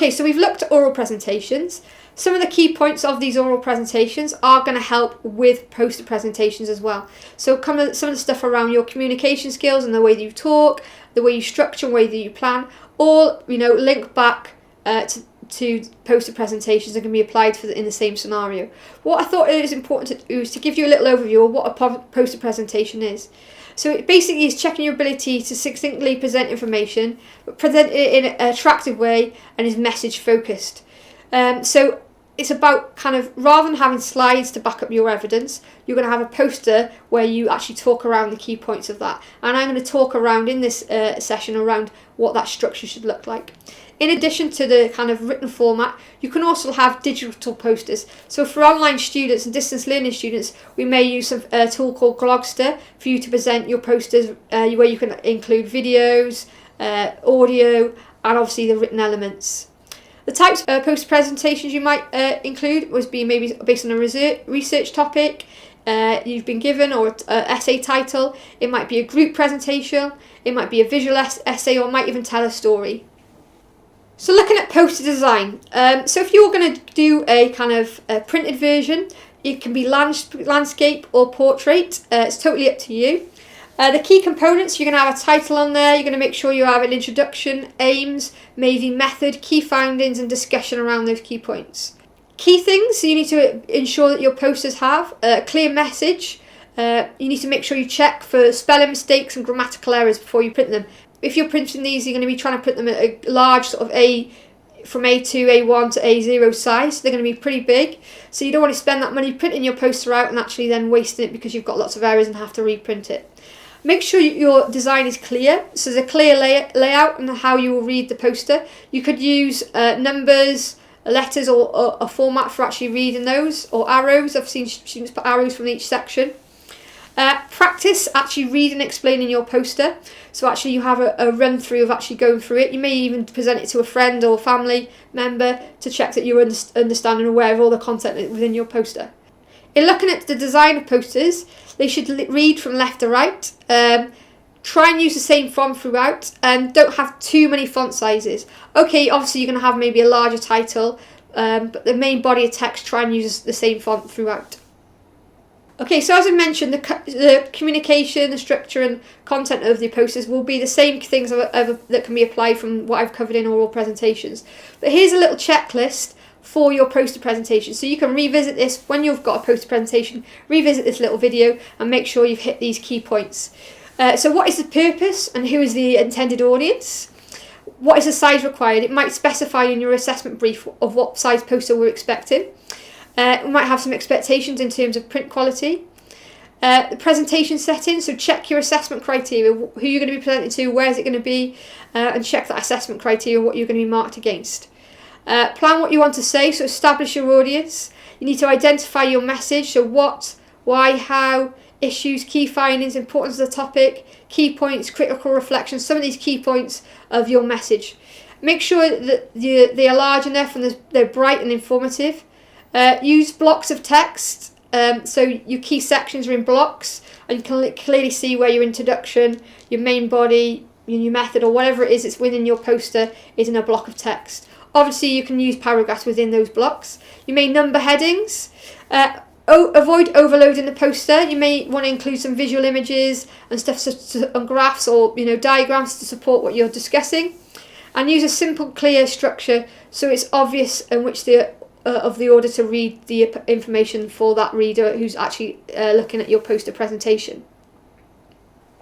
Okay, so we've looked at oral presentations. Some of the key points of these oral presentations are going to help with poster presentations as well. So some of the stuff around your communication skills and the way that you talk, the way you structure, the way that you plan, all link back to poster presentations and can be applied in the same scenario. What I thought it is important to do is to give you a little overview of what a poster presentation is. So it basically is checking your ability to succinctly present information, but present it in an attractive way and is message focused. So it's about kind of, rather than having slides to back up your evidence, you're going to have a poster where you actually talk around the key points of that. And I'm going to talk around in this session around what that structure should look like. In addition to the kind of written format, you can also have digital posters. So for online students and distance learning students, we may use a tool called Glogster for you to present your posters, where you can include videos, audio, and obviously the written elements. The types of poster presentations you might include would be maybe based on a research topic you've been given, or an essay title. It might be a group presentation, it might be a visual essay, or it might even tell a story. So looking at poster design, so if you're going to do a kind of printed version, it can be landscape or portrait, it's totally up to you. The key components, you're going to have a title on there, you're going to make sure you have an introduction, aims, maybe method, key findings and discussion around those key points. Key things, so you need to ensure that your posters have a clear message. You need to make sure you check for spelling mistakes and grammatical errors before you print them. If you're printing these, you're going to be trying to print them at a large sort of from A2, A1 to A0 size. So they're going to be pretty big. So you don't want to spend that money printing your poster out and actually then wasting it because you've got lots of errors and have to reprint it. Make sure your design is clear. So there's a clear layout and how you will read the poster. You could use numbers, letters, or a format for actually reading those, or arrows. I've seen students put arrows from each section. Practice actually reading and explaining your poster. So actually you have a run through of actually going through it. You may even present it to a friend or family member to check that you understand and aware of all the content within your poster. In looking at the design of posters, they should read from left to right. Try and use the same font throughout, and don't have too many font sizes. Okay, obviously you're going to have maybe a larger title, but the main body of text, try and use the same font throughout. Okay, so as I mentioned, the communication, the structure and content of the posters will be the same things that can be applied from what I've covered in oral presentations. But here's a little checklist for your poster presentation. So you can revisit this when you've got a poster presentation, revisit this little video and make sure you've hit these key points. So what is the purpose and who is the intended audience? What is the size required? It might specify in your assessment brief of what size poster we're expecting. We might have some expectations in terms of print quality. The presentation settings, so check your assessment criteria, who you're going to be presenting to, where is it going to be, and check that assessment criteria, what you're going to be marked against. Plan what you want to say, so establish your audience. You need to identify your message, so what, why, how, issues, key findings, importance of the topic, key points, critical reflections, some of these key points of your message. Make sure that they are large enough and they're bright and informative. Use blocks of text, so your key sections are in blocks and you can clearly see where your introduction, your main body, your method or whatever it is that's within your poster is in a block of text. Obviously you can use paragraphs within those blocks. You may number headings. Avoid overloading the poster. You may want to include some visual images and stuff on graphs or diagrams to support what you're discussing. And use a simple, clear structure so it's obvious in which of the order to read the information for that reader who's actually looking at your poster presentation.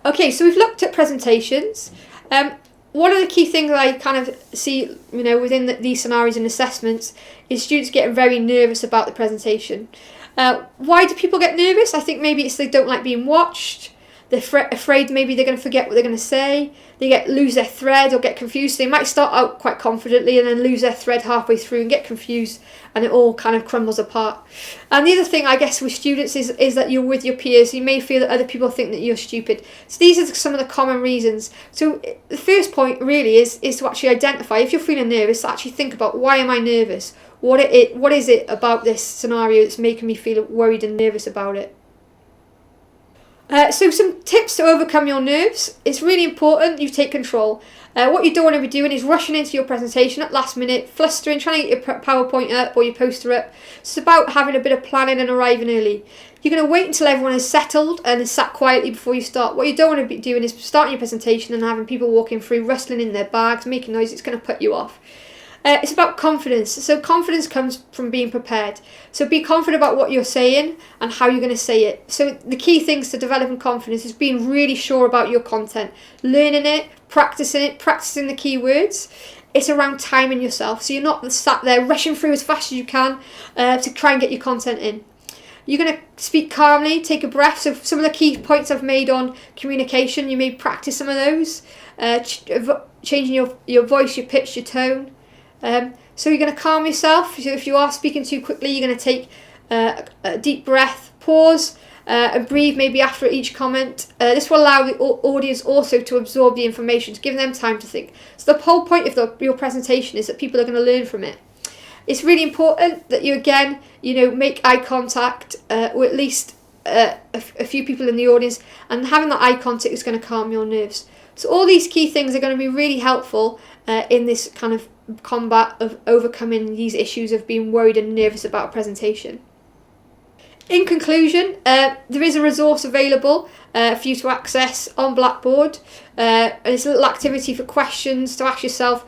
Okay, so we've looked at presentations. One of the key things I kind of see, within these scenarios and assessments is students getting very nervous about the presentation. Why do people get nervous? I think maybe it's they don't like being watched. They're afraid maybe they're going to forget what they're going to say. They lose their thread or get confused. They might start out quite confidently and then lose their thread halfway through and get confused and it all kind of crumbles apart. And the other thing I guess with students is that you're with your peers. You may feel that other people think that you're stupid. So these are some of the common reasons. So the first point really is to actually identify, if you're feeling nervous, actually think about, why am I nervous? What is it about this scenario that's making me feel worried and nervous about it? So some tips to overcome your nerves. It's really important you take control. What you don't want to be doing is rushing into your presentation at last minute, flustering, trying to get your PowerPoint up or your poster up. It's about having a bit of planning and arriving early. You're going to wait until everyone is settled and is sat quietly before you start. What you don't want to be doing is starting your presentation and having people walking through, rustling in their bags, making noise. It's going to put you off. It's about confidence. So confidence comes from being prepared. So be confident about what you're saying and how you're going to say it. So the key things to developing confidence is being really sure about your content, learning it, practicing the key words. It's around timing yourself. So you're not sat there rushing through as fast as you can to try and get your content in. You're going to speak calmly, take a breath. So some of the key points I've made on communication, you may practice some of those. Changing your voice, your pitch, your tone. So you're going to calm yourself. So if you are speaking too quickly, you're going to take a deep breath, pause, and breathe maybe after each comment. This will allow the audience also to absorb the information, to give them time to think. So the whole point of your presentation is that people are going to learn from it. It's really important that you, again, make eye contact with at least a few people in the audience, and having that eye contact is going to calm your nerves. So all these key things are going to be really helpful in this kind of combat of overcoming these issues of being worried and nervous about a presentation. In conclusion, there is a resource available for you to access on Blackboard, and it's a little activity for questions to ask yourself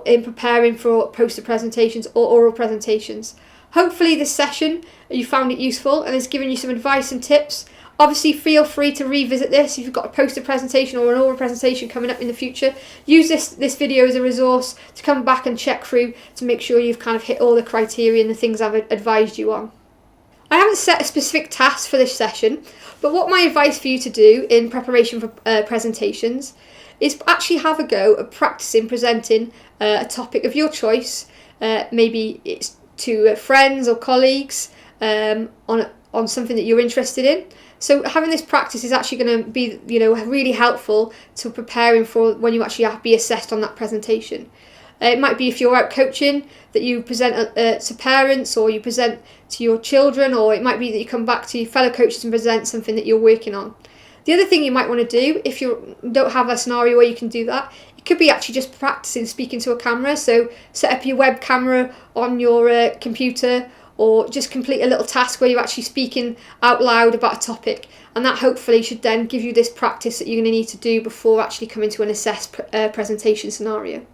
in preparing for poster presentations or oral presentations. Hopefully this session you found it useful and has given you some advice and tips. Obviously, feel free to revisit this if you've got a poster presentation or an oral presentation coming up in the future. Use this video as a resource to come back and check through to make sure you've kind of hit all the criteria and the things I've advised you on. I haven't set a specific task for this session, but what my advice for you to do in preparation for presentations is actually have a go at practicing presenting a topic of your choice. Maybe it's to friends or colleagues on something that you're interested in. So having this practice is actually going to be, really helpful to preparing for when you actually have to be assessed on that presentation. It might be if you're out coaching that you present to parents or you present to your children, or it might be that you come back to your fellow coaches and present something that you're working on. The other thing you might want to do, if you don't have a scenario where you can do that, it could be actually just practicing speaking to a camera. So set up your web camera on your computer, or just complete a little task where you're actually speaking out loud about a topic. And that hopefully should then give you this practice that you're going to need to do before actually coming to an assessed presentation scenario.